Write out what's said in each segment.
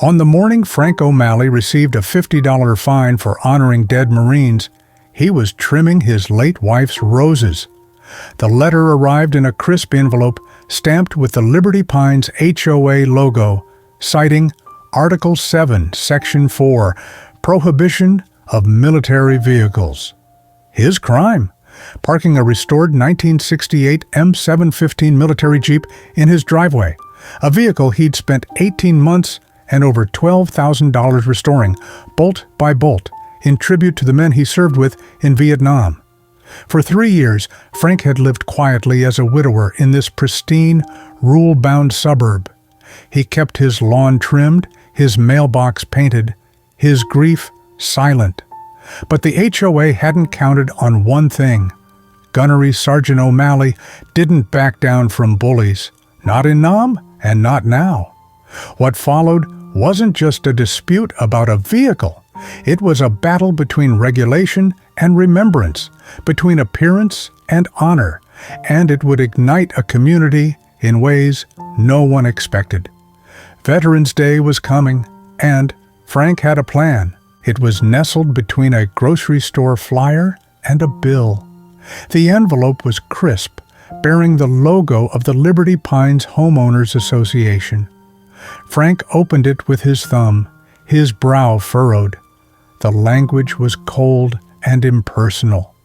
On the morning Frank O'Malley received a $50 fine for honoring dead Marines, he was trimming his late wife's roses. The letter arrived in a crisp envelope stamped with the Liberty Pines HOA logo, citing Article 7, Section 4, Prohibition of Military Vehicles. His crime: parking a restored 1968 M715 military Jeep in his driveway, a vehicle he'd spent 18 months and over $12,000 restoring, bolt by bolt, in tribute to the men he served with in Vietnam. For 3 years, Frank had lived quietly as a widower in this pristine, rule-bound suburb. He kept his lawn trimmed, his mailbox painted, his grief silent. But the HOA hadn't counted on one thing. Gunnery Sergeant O'Malley didn't back down from bullies, not in Nam and not now. What followed wasn't just a dispute about a vehicle. It was a battle between regulation and remembrance, between appearance and honor, and it would ignite a community in ways no one expected. Veterans Day was coming, and Frank had a plan. It was nestled between a grocery store flyer and a bill. The envelope was crisp, bearing the logo of the Liberty Pines Homeowners Association. Frank opened it with his thumb, his brow furrowed. The language was cold and impersonal.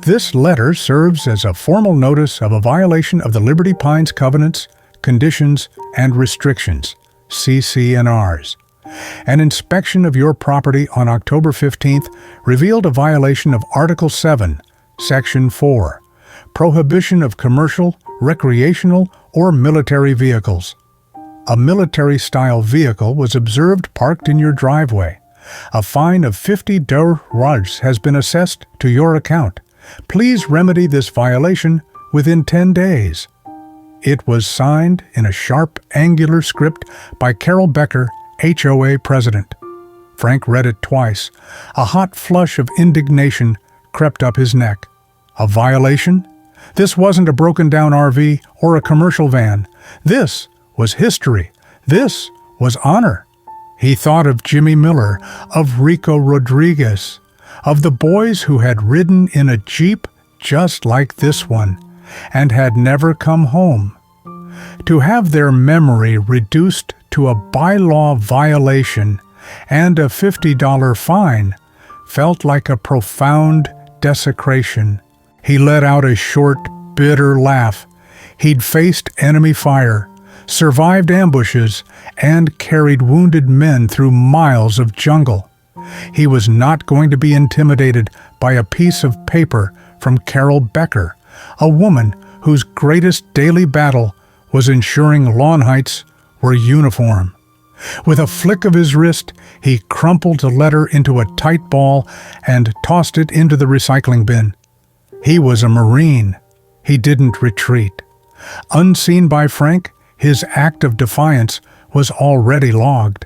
This letter serves as a formal notice of a violation of the Liberty Pines Covenants, Conditions, and Restrictions, CC&Rs. An inspection of your property on October 15th revealed a violation of Article 7, Section 4, Prohibition of Commercial, Recreational, or Military Vehicles. A military-style vehicle was observed parked in your driveway. A fine of $50 has been assessed to your account. Please remedy this violation within 10 days. It was signed in a sharp, angular script by Carol Becker, HOA president. Frank read it twice. A hot flush of indignation crept up his neck. A violation? This wasn't a broken-down RV or a commercial van. This was history. This was honor. He thought of Jimmy Miller, of Rico Rodriguez, of the boys who had ridden in a Jeep just like this one and had never come home. To have their memory reduced to a bylaw violation and a $50 fine felt like a profound desecration. He let out a short, bitter laugh. He'd faced enemy fire, survived ambushes, and carried wounded men through miles of jungle. He was not going to be intimidated by a piece of paper from Carol Becker, a woman whose greatest daily battle was ensuring lawn heights were uniform. With a flick of his wrist, he crumpled the letter into a tight ball and tossed it into the recycling bin. He was a Marine. He didn't retreat. Unseen by Frank, his act of defiance was already logged.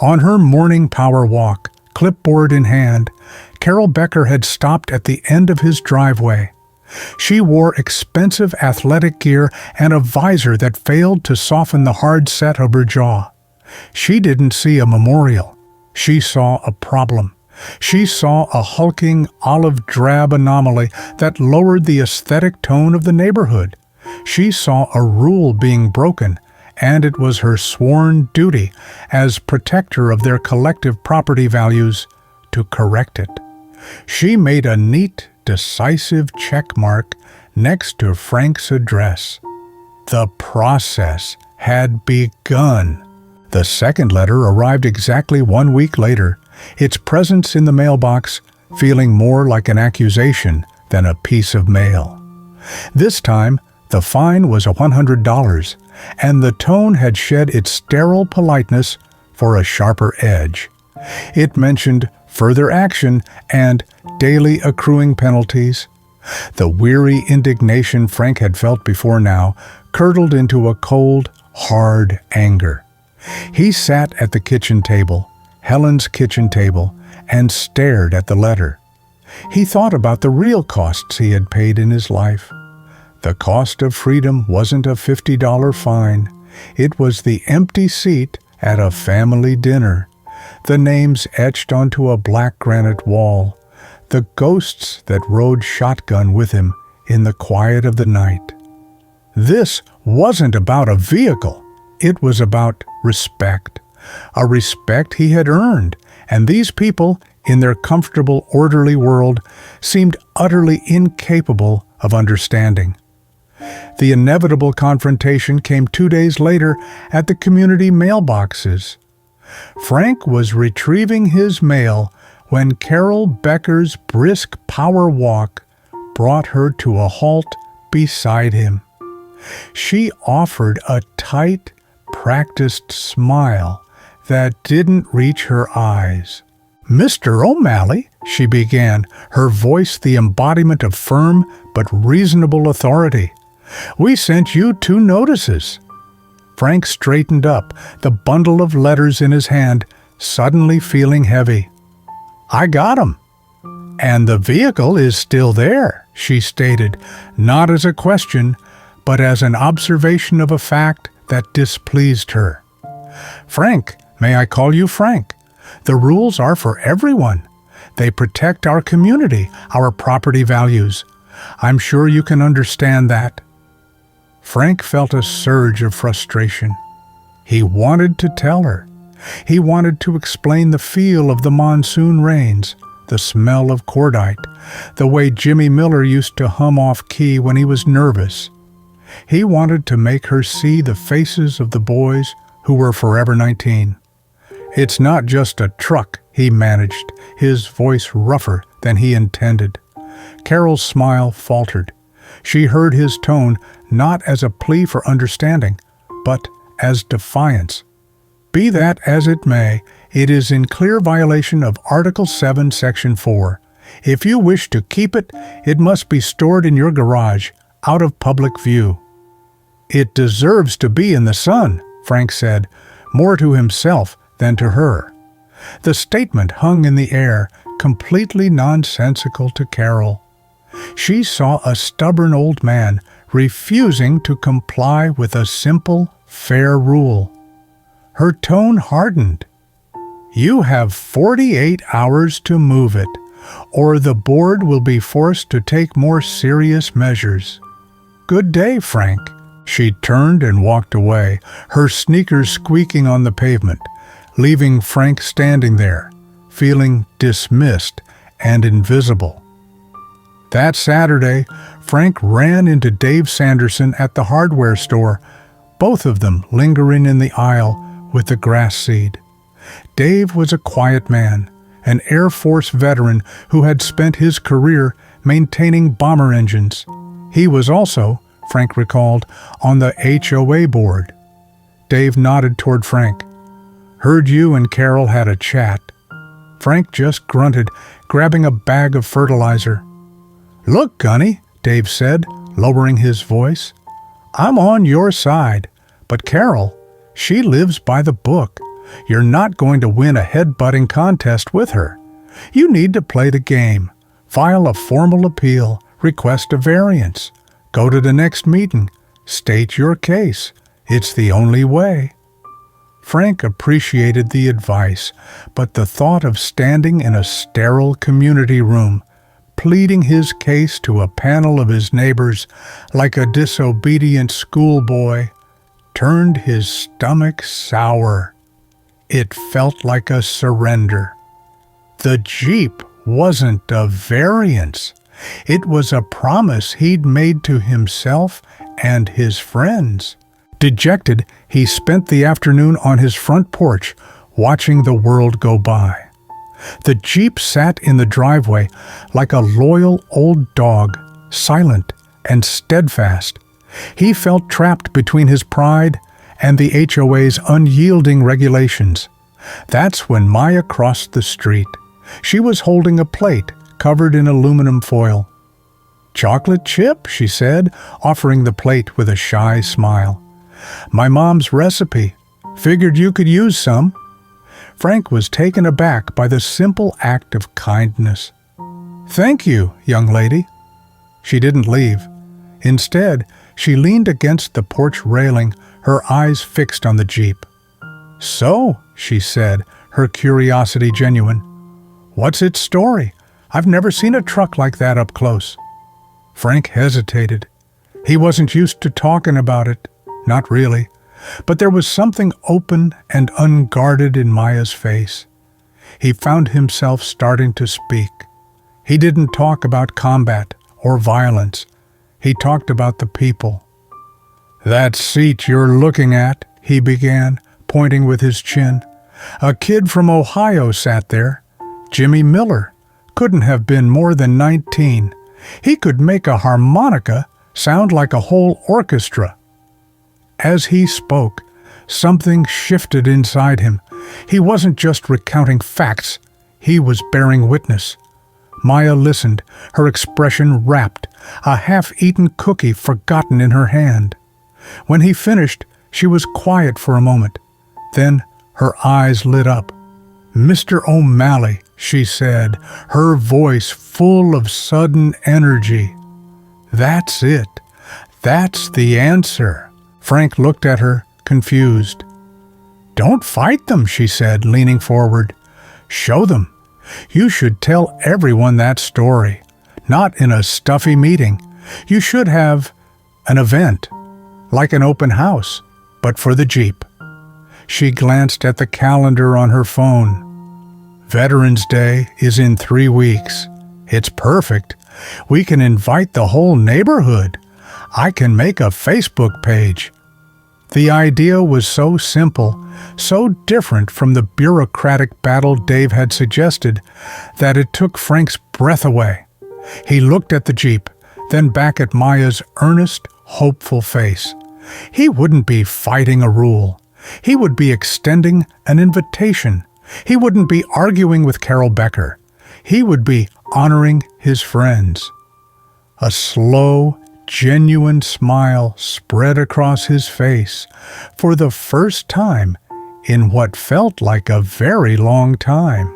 On her morning power walk, clipboard in hand, Carol Becker had stopped at the end of his driveway. She wore expensive athletic gear and a visor that failed to soften the hard set of her jaw. She didn't see a memorial. She saw a problem. She saw a hulking olive-drab anomaly that lowered the aesthetic tone of the neighborhood. She saw a rule being broken, and it was her sworn duty as protector of their collective property values to correct it. She made a neat, decisive check mark next to Frank's address. The process had begun. The second letter arrived exactly 1 week later, its presence in the mailbox feeling more like an accusation than a piece of mail. This time, the fine was $100, and the tone had shed its sterile politeness for a sharper edge. It mentioned further action and daily accruing penalties. The weary indignation Frank had felt before now curdled into a cold, hard anger. He sat at the kitchen table, Helen's kitchen table, and stared at the letter. He thought about the real costs he had paid in his life. The cost of freedom wasn't a $50 fine. It was the empty seat at a family dinner, the names etched onto a black granite wall, the ghosts that rode shotgun with him in the quiet of the night. This wasn't about a vehicle. It was about respect, a respect he had earned, and these people, in their comfortable, orderly world, seemed utterly incapable of understanding. The inevitable confrontation came 2 days later at the community mailboxes. Frank was retrieving his mail when Carol Becker's brisk power walk brought her to a halt beside him. She offered a tight, practiced smile that didn't reach her eyes. "Mr. O'Malley," she began, her voice the embodiment of firm but reasonable authority, "we sent you 2 notices." Frank straightened up, the bundle of letters in his hand, suddenly feeling heavy. "I got 'em. And the vehicle is still there," she stated, not as a question, but as an observation of a fact that displeased her. "Frank, may I call you Frank? The rules are for everyone. They protect our community, our property values. I'm sure you can understand that." Frank felt a surge of frustration. He wanted to tell her. He wanted to explain the feel of the monsoon rains, the smell of cordite, the way Jimmy Miller used to hum off key when he was nervous. He wanted to make her see the faces of the boys who were forever 19. "It's not just a truck," he managed, his voice rougher than he intended. Carol's smile faltered. She heard his tone not as a plea for understanding, but as defiance. "Be that as it may, it is in clear violation of Article 7, Section 4. If you wish to keep it, it must be stored in your garage, out of public view." "It deserves to be in the sun," Frank said, more to himself than to her. The statement hung in the air, completely nonsensical to Carol. She saw a stubborn old man refusing to comply with a simple, fair rule. Her tone hardened. "You have 48 hours to move it, or the board will be forced to take more serious measures. Good day, Frank." She turned and walked away, her sneakers squeaking on the pavement, leaving Frank standing there, feeling dismissed and invisible. That Saturday, Frank ran into Dave Sanderson at the hardware store, both of them lingering in the aisle with the grass seed. Dave was a quiet man, an Air Force veteran who had spent his career maintaining bomber engines. He was also, Frank recalled, on the HOA board. Dave nodded toward Frank. "Heard you and Carol had a chat." Frank just grunted, grabbing a bag of fertilizer. "Look, Gunny," Dave said, lowering his voice. "I'm on your side, but Carol, she lives by the book. You're not going to win a head-butting contest with her. You need to play the game, file a formal appeal, request a variance, go to the next meeting, state your case. It's the only way." Frank appreciated the advice, but the thought of standing in a sterile community room, pleading his case to a panel of his neighbors like a disobedient schoolboy, turned his stomach sour. It felt like a surrender. The Jeep wasn't a variance. It was a promise he'd made to himself and his friends. Dejected, he spent the afternoon on his front porch, watching the world go by. The Jeep sat in the driveway like a loyal old dog, silent and steadfast. He felt trapped between his pride and the HOA's unyielding regulations. That's when Maya crossed the street. She was holding a plate covered in aluminum foil. "Chocolate chip," she said, offering the plate with a shy smile. "My mom's recipe. Figured you could use some." Frank was taken aback by the simple act of kindness. "Thank you, young lady." She didn't leave. Instead, she leaned against the porch railing, her eyes fixed on the Jeep. "So," she said, her curiosity genuine. "What's its story? I've never seen a truck like that up close." Frank hesitated. He wasn't used to talking about it. Not really. But there was something open and unguarded in Maya's face. He found himself starting to speak. He didn't talk about combat or violence. He talked about the people. "That seat you're looking at," he began, pointing with his chin. "A kid from Ohio sat there. Jimmy Miller. Couldn't have been more than 19. He could make a harmonica sound like a whole orchestra." As he spoke, something shifted inside him. He wasn't just recounting facts, he was bearing witness. Maya listened, her expression rapt, a half-eaten cookie forgotten in her hand. When he finished, she was quiet for a moment. Then her eyes lit up. "Mr. O'Malley," she said, her voice full of sudden energy. "That's it. That's the answer." Frank looked at her, confused. "Don't fight them," she said, leaning forward. "Show them. You should tell everyone that story. Not in a stuffy meeting. You should have an event, like an open house, but for the Jeep." She glanced at the calendar on her phone. "Veterans Day is in 3 weeks. It's perfect. We can invite the whole neighborhood. I can make a Facebook page." The idea was so simple, so different from the bureaucratic battle Dave had suggested, that it took Frank's breath away. He looked at the Jeep, then back at Maya's earnest, hopeful face. He wouldn't be fighting a rule. He would be extending an invitation. He wouldn't be arguing with Carol Becker. He would be honoring his friends. A slow, genuine smile spread across his face for the first time in what felt like a very long time.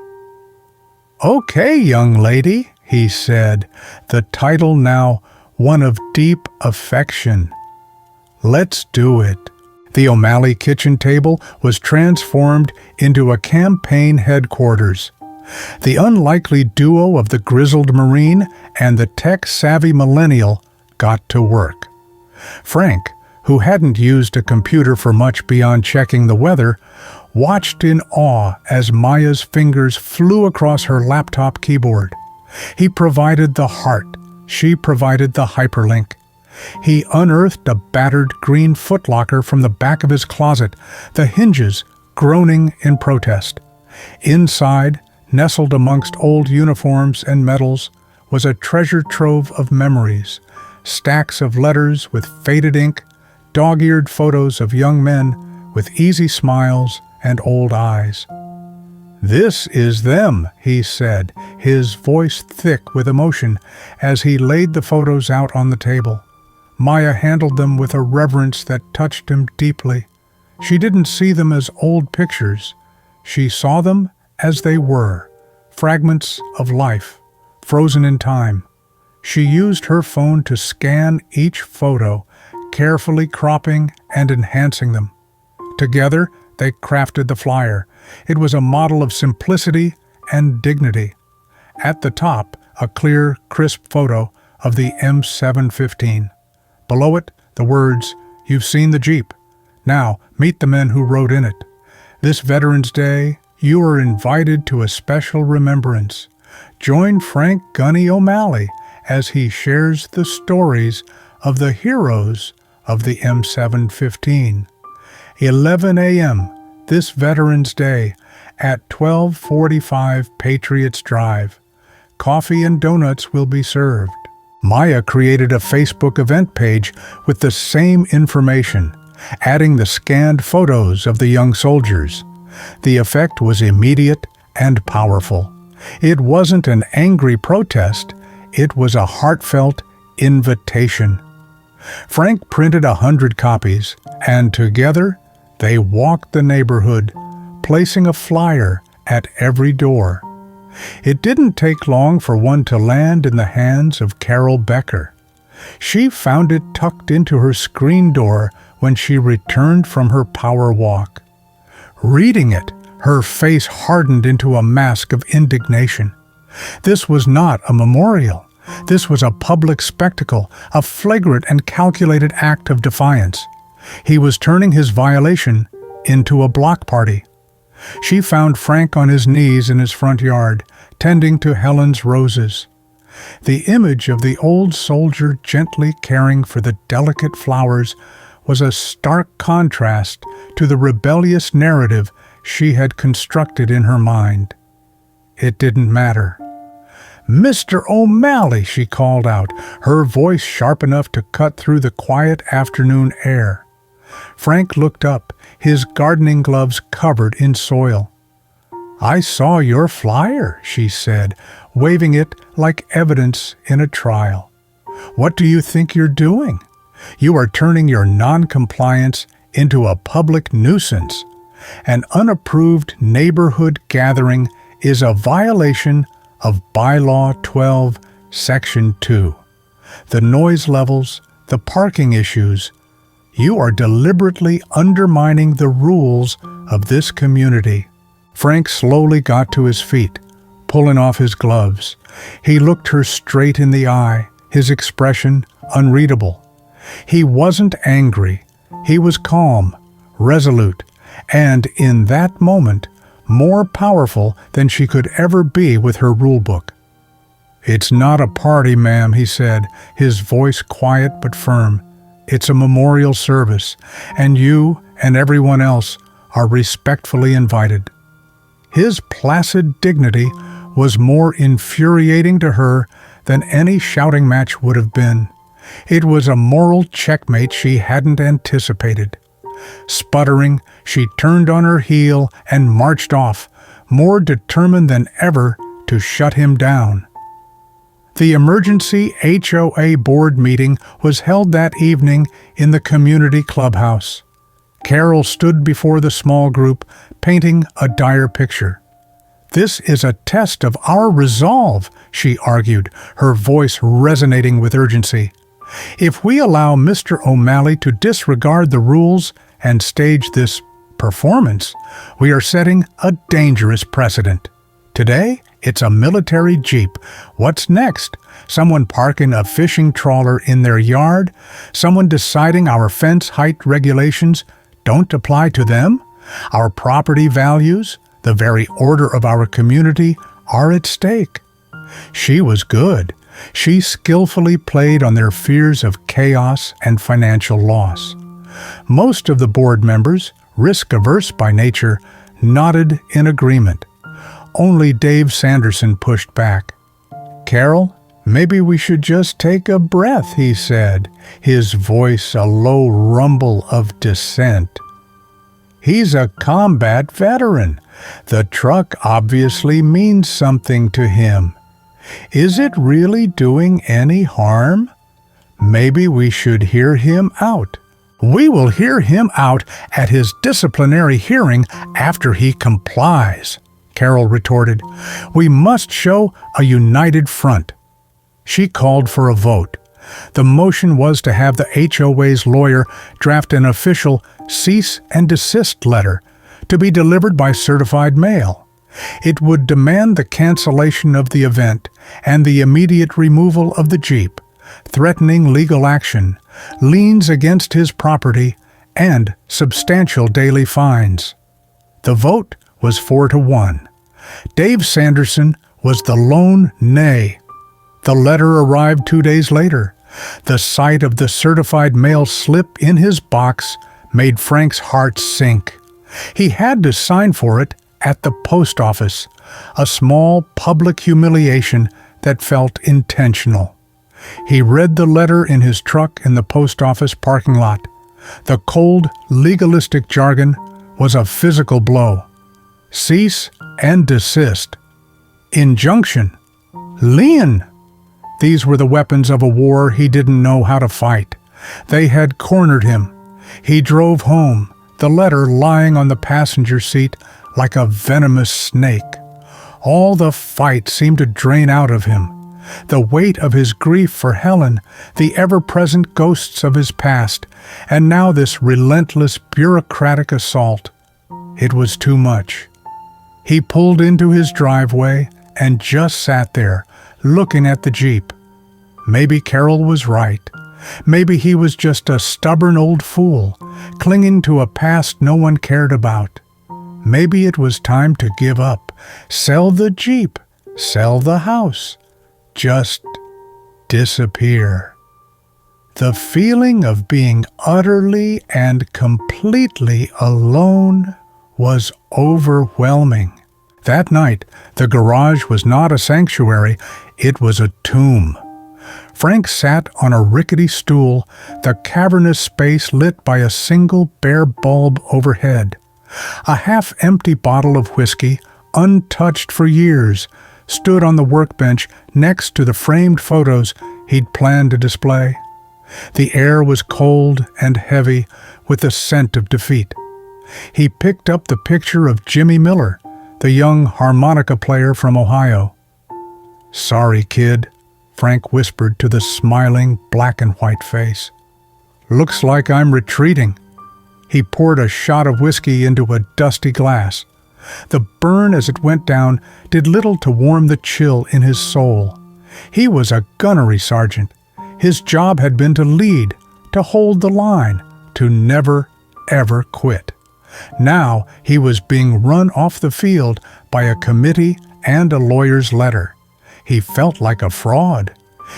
"Okay, young lady," he said, the title now one of deep affection. "Let's do it." The O'Malley kitchen table was transformed into a campaign headquarters. The unlikely duo of the grizzled Marine and the tech-savvy millennial got to work. Frank, who hadn't used a computer for much beyond checking the weather, watched in awe as Maya's fingers flew across her laptop keyboard. He provided the heart. She provided the hyperlink. He unearthed a battered green footlocker from the back of his closet, the hinges groaning in protest. Inside, nestled amongst old uniforms and medals, was a treasure trove of memories, stacks of letters with faded ink, dog-eared photos of young men with easy smiles and old eyes. "This is them," he said, his voice thick with emotion, as he laid the photos out on the table. Maya handled them with a reverence that touched him deeply. She didn't see them as old pictures. She saw them as they were, fragments of life, frozen in time. She used her phone to scan each photo, carefully cropping and enhancing them. Together, they crafted the flyer. It was a model of simplicity and dignity. At the top, a clear, crisp photo of the M715. Below it, the words, "You've seen the Jeep. Now, meet the men who rode in it. This Veterans Day, you are invited to a special remembrance. Join Frank Gunny O'Malley as he shares the stories of the heroes of the M715. 11 a.m. this Veterans Day at 1245 Patriots Drive. Coffee and donuts will be served." Maya created a Facebook event page with the same information, adding the scanned photos of the young soldiers. The effect was immediate and powerful. It wasn't an angry protest, it was a heartfelt invitation. Frank printed 100 copies, and together they walked the neighborhood, placing a flyer at every door. It didn't take long for one to land in the hands of Carol Becker. She found it tucked into her screen door when she returned from her power walk. Reading it, her face hardened into a mask of indignation. This was not a memorial. This was a public spectacle, a flagrant and calculated act of defiance. He was turning his violation into a block party. She found Frank on his knees in his front yard, tending to Helen's roses. The image of the old soldier gently caring for the delicate flowers was a stark contrast to the rebellious narrative she had constructed in her mind. It didn't matter. "Mr. O'Malley," she called out, her voice sharp enough to cut through the quiet afternoon air. Frank looked up, his gardening gloves covered in soil. "I saw your flyer," she said, waving it like evidence in a trial. "What do you think you're doing? You are turning your non-compliance into a public nuisance. An unapproved neighborhood gathering is a violation of Bylaw 12, Section 2. The noise levels, the parking issues. You are deliberately undermining the rules of this community." Frank slowly got to his feet, pulling off his gloves. He looked her straight in the eye, his expression unreadable. He wasn't angry. He was calm, resolute, and in that moment, more powerful than she could ever be with her rulebook. "It's not a party, ma'am," he said, his voice quiet but firm. "It's a memorial service, and you and everyone else are respectfully invited." His placid dignity was more infuriating to her than any shouting match would have been. It was a moral checkmate she hadn't anticipated. Sputtering, she turned on her heel and marched off, more determined than ever to shut him down. The emergency HOA board meeting was held that evening in the community clubhouse. Carol stood before the small group, painting a dire picture. "This is a test of our resolve," she argued, her voice resonating with urgency. "If we allow Mr. O'Malley to disregard the rules and stage this performance, we are setting a dangerous precedent. Today, it's a military jeep. What's next? Someone parking a fishing trawler in their yard? Someone deciding our fence height regulations don't apply to them? Our property values, the very order of our community, are at stake." She was good. She skillfully played on their fears of chaos and financial loss. Most of the board members, risk-averse by nature, nodded in agreement. Only Dave Sanderson pushed back. "Carol, maybe we should just take a breath," he said, his voice a low rumble of dissent. "He's a combat veteran. The truck obviously means something to him. Is it really doing any harm? Maybe we should hear him out." "We will hear him out at his disciplinary hearing after he complies," Carol retorted. "We must show a united front." She called for a vote. The motion was to have the HOA's lawyer draft an official cease and desist letter to be delivered by certified mail. It would demand the cancellation of the event and the immediate removal of the Jeep, threatening legal action, liens against his property, and substantial daily fines. The vote was 4-1. Dave Sanderson was the lone nay. The letter arrived 2 days later. The sight of the certified mail slip in his box made Frank's heart sink. He had to sign for it at the post office, a small public humiliation that felt intentional. He read the letter in his truck in the post office parking lot. The cold, legalistic jargon was a physical blow. Cease and desist. Injunction. Lien. These were the weapons of a war he didn't know how to fight. They had cornered him. He drove home, the letter lying on the passenger seat like a venomous snake. All the fight seemed to drain out of him. The weight of his grief for Helen, the ever-present ghosts of his past, and now this relentless bureaucratic assault. It was too much. He pulled into his driveway and just sat there, looking at the Jeep. Maybe Carol was right. Maybe he was just a stubborn old fool, clinging to a past no one cared about. Maybe it was time to give up, sell the Jeep, sell the house, just disappear. The feeling of being utterly and completely alone was overwhelming. That night, the garage was not a sanctuary, it was a tomb. Frank sat on a rickety stool, the cavernous space lit by a single bare bulb overhead. A half-empty bottle of whiskey, untouched for years, stood on the workbench next to the framed photos he'd planned to display. The air was cold and heavy with the scent of defeat. He picked up the picture of Jimmy Miller, the young harmonica player from Ohio. "Sorry, kid," Frank whispered to the smiling black and white face. "Looks like I'm retreating." He poured a shot of whiskey into a dusty glass. The burn as it went down did little to warm the chill in his soul. He was a gunnery sergeant. His job had been to lead, to hold the line, to never, ever quit. Now he was being run off the field by a committee and a lawyer's letter. He felt like a fraud.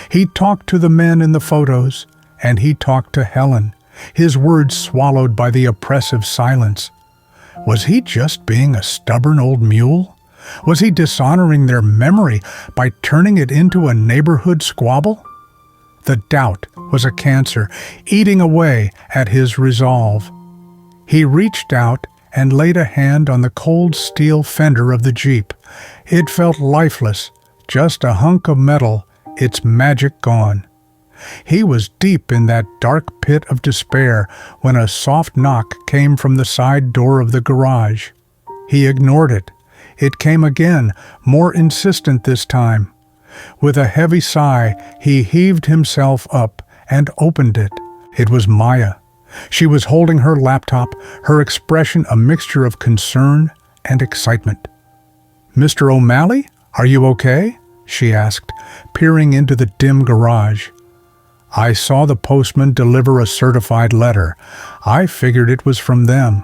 He talked to the men in the photos, and he talked to Helen, his words swallowed by the oppressive silence. Was he just being a stubborn old mule? Was he dishonoring their memory by turning it into a neighborhood squabble? The doubt was a cancer, eating away at his resolve. He reached out and laid a hand on the cold steel fender of the Jeep. It felt lifeless, just a hunk of metal, its magic gone. He was deep in that dark pit of despair when a soft knock came from the side door of the garage. He ignored it. It came again, more insistent this time. With a heavy sigh, he heaved himself up and opened it. It was Maya. She was holding her laptop, her expression a mixture of concern and excitement. "Mr. O'Malley, are you okay?" she asked, peering into the dim garage. "I saw the postman deliver a certified letter. I figured it was from them."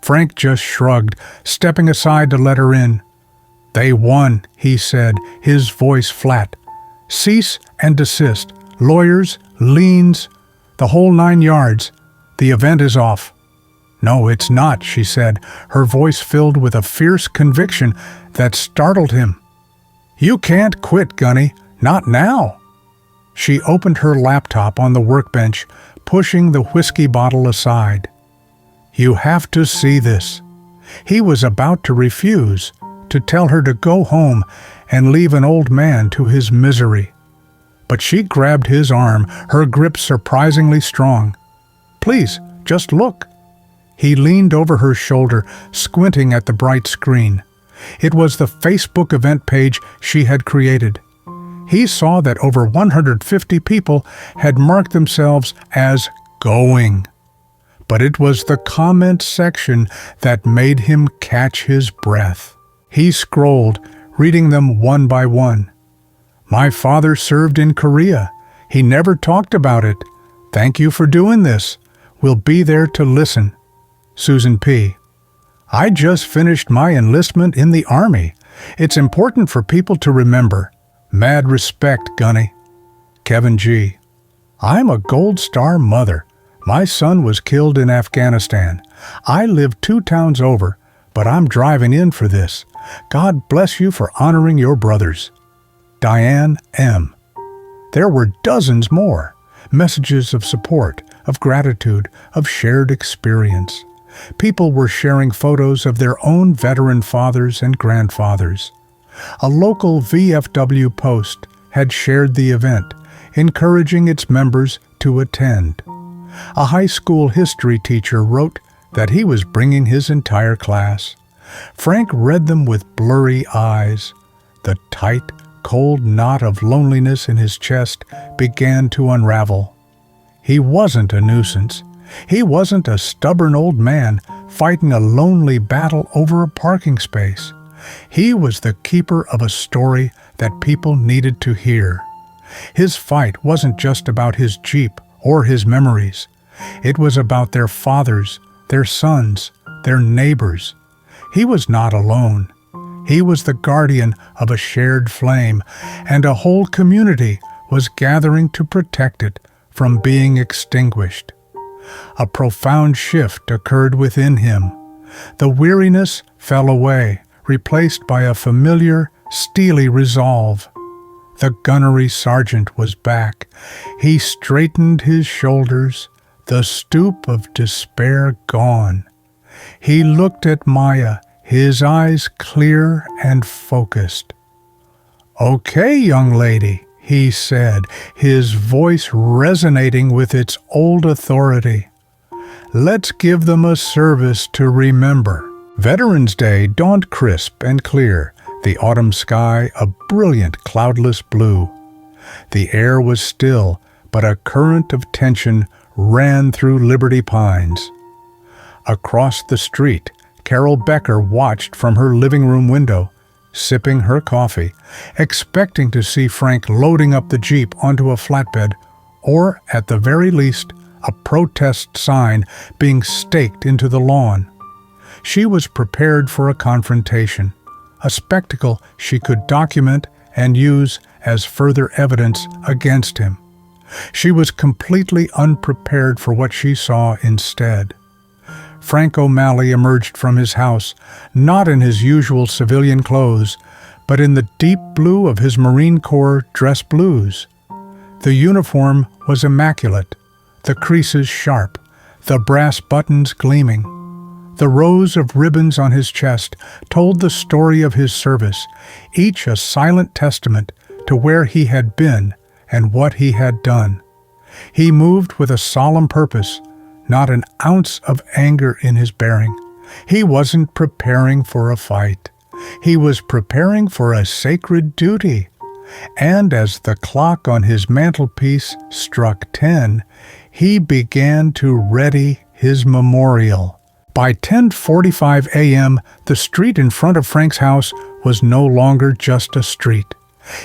Frank just shrugged, stepping aside to let her in. "They won," he said, his voice flat. "Cease and desist. Lawyers, liens, the whole 9 yards. The event is off." "No, it's not," she said, her voice filled with a fierce conviction that startled him. "You can't quit, Gunny. Not now." She opened her laptop on the workbench, pushing the whiskey bottle aside. "You have to see this." He was about to refuse, to tell her to go home and leave an old man to his misery. But she grabbed his arm, her grip surprisingly strong. "Please, just look." He leaned over her shoulder, squinting at the bright screen. It was the Facebook event page she had created. He saw that over 150 people had marked themselves as going. But it was the comment section that made him catch his breath. He scrolled, reading them one by one. "My father served in Korea. He never talked about it. Thank you for doing this. We'll be there to listen. Susan P. I just finished my enlistment in the Army. It's important for people to remember. Mad respect, Gunny. Kevin G. I'm a Gold Star mother. My son was killed in Afghanistan. I live 2 towns over, but I'm driving in for this. God bless you for honoring your brothers. Diane M. There were dozens more. Messages of support, of gratitude, of shared experience. People were sharing photos of their own veteran fathers and grandfathers. A local VFW post had shared the event, encouraging its members to attend. A high school history teacher wrote that he was bringing his entire class. Frank read them with blurry eyes. The tight, cold knot of loneliness in his chest began to unravel. He wasn't a nuisance. He wasn't a stubborn old man fighting a lonely battle over a parking space. He was the keeper of a story that people needed to hear. His fight wasn't just about his Jeep or his memories. It was about their fathers, their sons, their neighbors. He was not alone. He was the guardian of a shared flame, and a whole community was gathering to protect it from being extinguished. A profound shift occurred within him. The weariness fell away, replaced by a familiar, steely resolve. The gunnery sergeant was back. He straightened his shoulders, the stoop of despair gone. He looked at Maya, his eyes clear and focused. "Okay, young lady," he said, his voice resonating with its old authority. "Let's give them a service to remember." Veterans Day dawned crisp and clear, the autumn sky a brilliant cloudless blue. The air was still, but a current of tension ran through Liberty Pines. Across the street, Carol Becker watched from her living room window, sipping her coffee, expecting to see Frank loading up the Jeep onto a flatbed, or, at the very least, a protest sign being staked into the lawn. She was prepared for a confrontation, a spectacle she could document and use as further evidence against him. She was completely unprepared for what she saw instead. Frank O'Malley emerged from his house, not in his usual civilian clothes, but in the deep blue of his Marine Corps dress blues. The uniform was immaculate, the creases sharp, the brass buttons gleaming. The rows of ribbons on his chest told the story of his service, each a silent testament to where he had been and what he had done. He moved with a solemn purpose, not an ounce of anger in his bearing. He wasn't preparing for a fight. He was preparing for a sacred duty. And as the clock on his mantelpiece struck 10, he began to ready his memorial. By 10:45 a.m., the street in front of Frank's house was no longer just a street.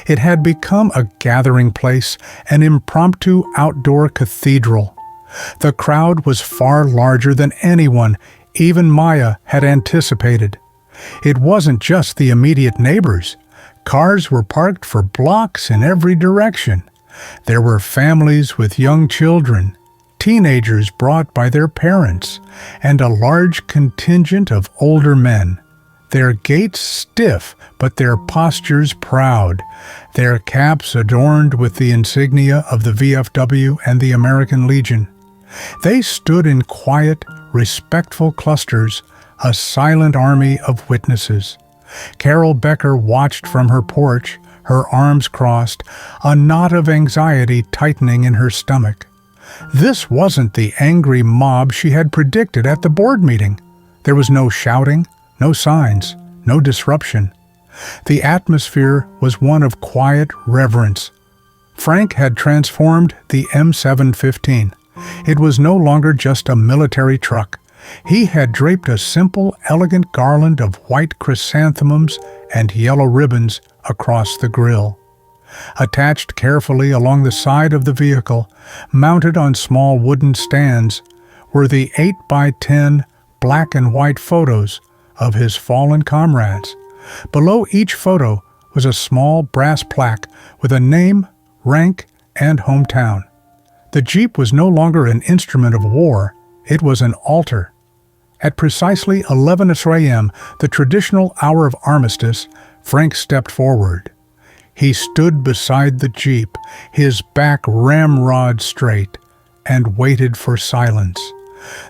It had become a gathering place, an impromptu outdoor cathedral. The crowd was far larger than anyone, even Maya, had anticipated. It wasn't just the immediate neighbors. Cars were parked for blocks in every direction. There were families with young children, teenagers brought by their parents, and a large contingent of older men. Their gaits stiff, but their postures proud, their caps adorned with the insignia of the VFW and the American Legion. They stood in quiet, respectful clusters, a silent army of witnesses. Carol Becker watched from her porch, her arms crossed, a knot of anxiety tightening in her stomach. This wasn't the angry mob she had predicted at the board meeting. There was no shouting, no signs, no disruption. The atmosphere was one of quiet reverence. Frank had transformed the M715. It was no longer just a military truck. He had draped a simple, elegant garland of white chrysanthemums and yellow ribbons across the grille. Attached carefully along the side of the vehicle, mounted on small wooden stands, were the 8x10 black and white photos of his fallen comrades. Below each photo was a small brass plaque with a name, rank, and hometown. The Jeep was no longer an instrument of war, it was an altar. At precisely 11 a.m., the traditional hour of armistice, Frank stepped forward. He stood beside the Jeep, his back ramrod straight, and waited for silence.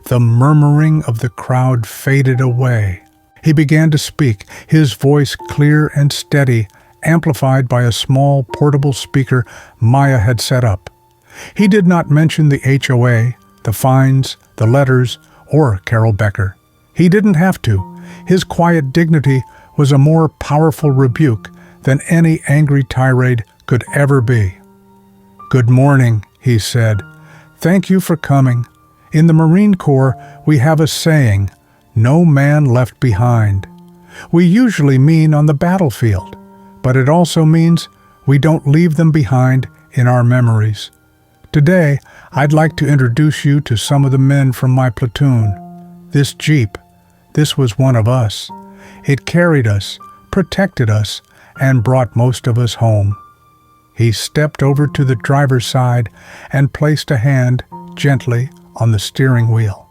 The murmuring of the crowd faded away. He began to speak, his voice clear and steady, amplified by a small portable speaker Maya had set up. He did not mention the HOA, the fines, the letters, or Carol Becker. He didn't have to. His quiet dignity was a more powerful rebuke than any angry tirade could ever be. "Good morning," he said. "Thank you for coming. In the Marine Corps, we have a saying, no man left behind. We usually mean on the battlefield, but it also means we don't leave them behind in our memories. Today, I'd like to introduce you to some of the men from my platoon. This Jeep, this was one of us. It carried us, protected us, and brought most of us home. He stepped over to the driver's side and placed a hand gently on the steering wheel.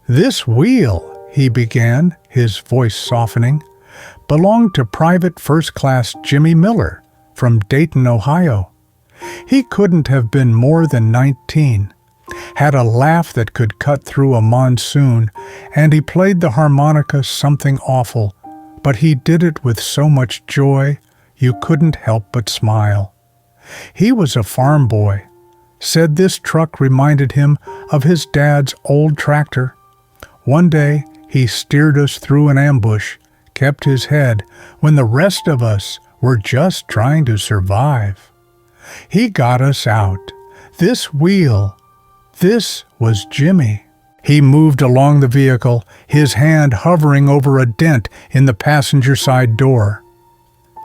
"This wheel," he began, his voice softening, "belonged to Private First Class Jimmy Miller from Dayton, Ohio. He couldn't have been more than 19, had a laugh that could cut through a monsoon, and he played the harmonica something awful, but he did it with so much joy you couldn't help but smile. He was a farm boy. Said this truck reminded him of his dad's old tractor. One day, he steered us through an ambush, kept his head when the rest of us were just trying to survive. He got us out. This wheel, this was Jimmy." He moved along the vehicle, his hand hovering over a dent in the passenger side door.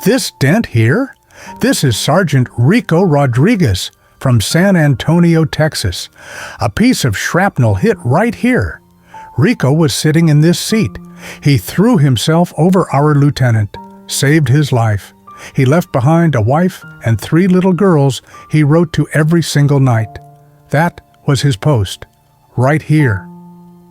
"This dent here? This is Sergeant Rico Rodriguez from San Antonio, Texas. A piece of shrapnel hit right here. Rico was sitting in this seat. He threw himself over our lieutenant, saved his life. He left behind a wife and 3 little girls he wrote to every single night. That was his post, right here."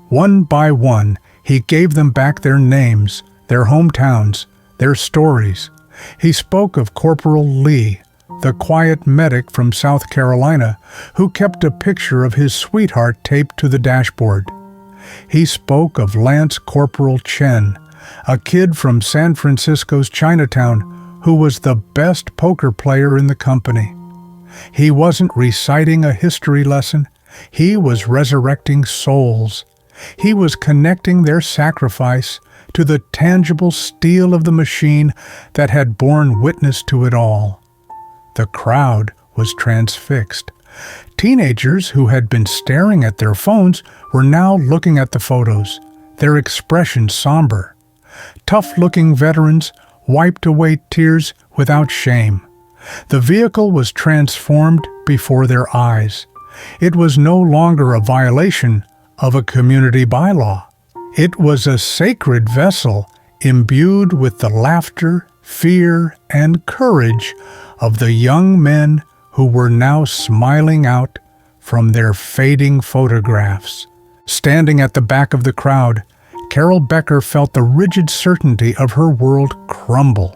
One by one, he gave them back their names, their hometowns, their stories. He spoke of Corporal Lee, the quiet medic from South Carolina, who kept a picture of his sweetheart taped to the dashboard. He spoke of Lance Corporal Chen, a kid from San Francisco's Chinatown, who was the best poker player in the company. He wasn't reciting a history lesson. He was resurrecting souls. He was connecting their sacrifice to the tangible steel of the machine that had borne witness to it all. The crowd was transfixed. Teenagers who had been staring at their phones were now looking at the photos, their expressions somber. Tough-looking veterans wiped away tears without shame. The vehicle was transformed before their eyes. It was no longer a violation of a community bylaw. It was a sacred vessel imbued with the laughter, fear, and courage of the young men who were now smiling out from their fading photographs. Standing at the back of the crowd, Carol Becker felt the rigid certainty of her world crumble.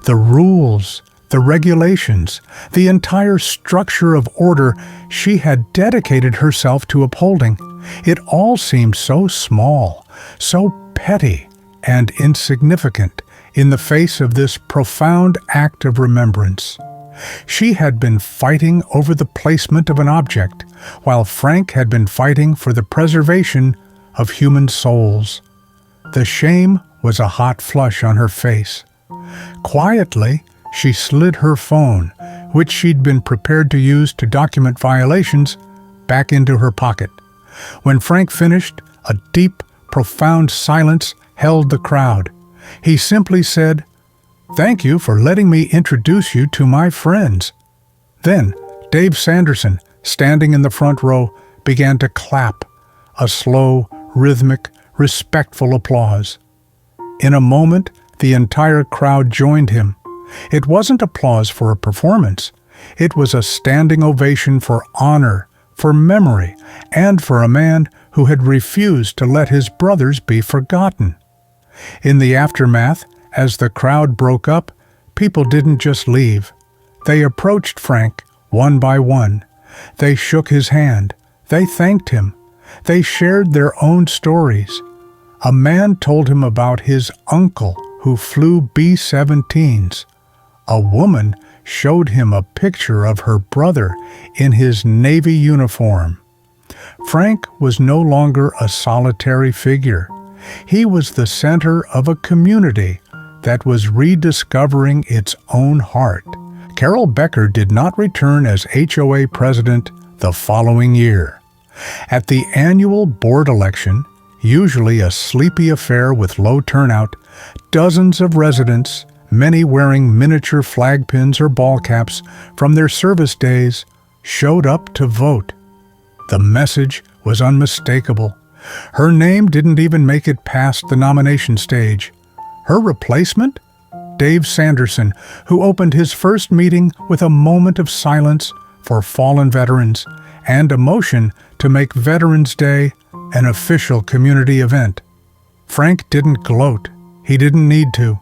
The rules, the regulations, the entire structure of order she had dedicated herself to upholding, it all seemed so small, so petty and insignificant in the face of this profound act of remembrance. She had been fighting over the placement of an object, while Frank had been fighting for the preservation of human souls. The shame was a hot flush on her face. Quietly, she slid her phone, which she'd been prepared to use to document violations, back into her pocket. When Frank finished, a deep, profound silence held the crowd. He simply said, "Thank you for letting me introduce you to my friends." Then, Dave Sanderson, standing in the front row, began to clap, a slow, rhythmic, respectful applause. In a moment, the entire crowd joined him. It wasn't applause for a performance. It was a standing ovation for honor, for memory, and for a man who had refused to let his brothers be forgotten. In the aftermath, as the crowd broke up, people didn't just leave. They approached Frank one by one. They shook his hand. They thanked him. They shared their own stories. A man told him about his uncle who flew B-17s. A woman showed him a picture of her brother in his Navy uniform. Frank was no longer a solitary figure. He was the center of a community that was rediscovering its own heart. Carol Becker did not return as HOA president the following year. At the annual board election, Usually a sleepy affair with low turnout, dozens of residents, many wearing miniature flag pins or ball caps from their service days, showed up to vote. The message was unmistakable. Her name didn't even make it past the nomination stage. Her replacement? Dave Sanderson, who opened his first meeting with a moment of silence for fallen veterans and a motion to make Veterans Day an official community event. Frank didn't gloat. He didn't need to.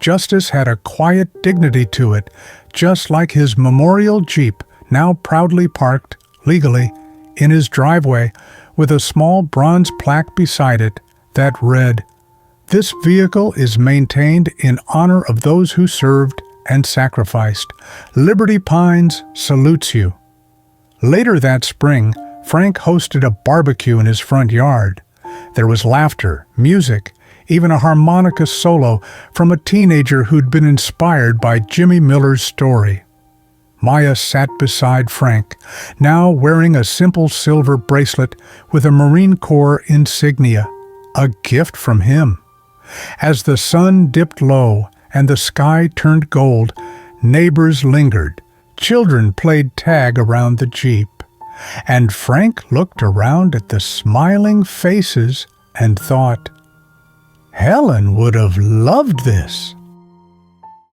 Justice had a quiet dignity to it, just like his memorial Jeep, now proudly parked, legally, in his driveway, with a small bronze plaque beside it that read, "This vehicle is maintained in honor of those who served and sacrificed. Liberty Pines salutes you." Later that spring, Frank hosted a barbecue in his front yard. There was laughter, music, even a harmonica solo from a teenager who'd been inspired by Jimmy Miller's story. Maya sat beside Frank, now wearing a simple silver bracelet with a Marine Corps insignia, a gift from him. As the sun dipped low and the sky turned gold, neighbors lingered, children played tag around the Jeep, and Frank looked around at the smiling faces and thought, Helen would have loved this.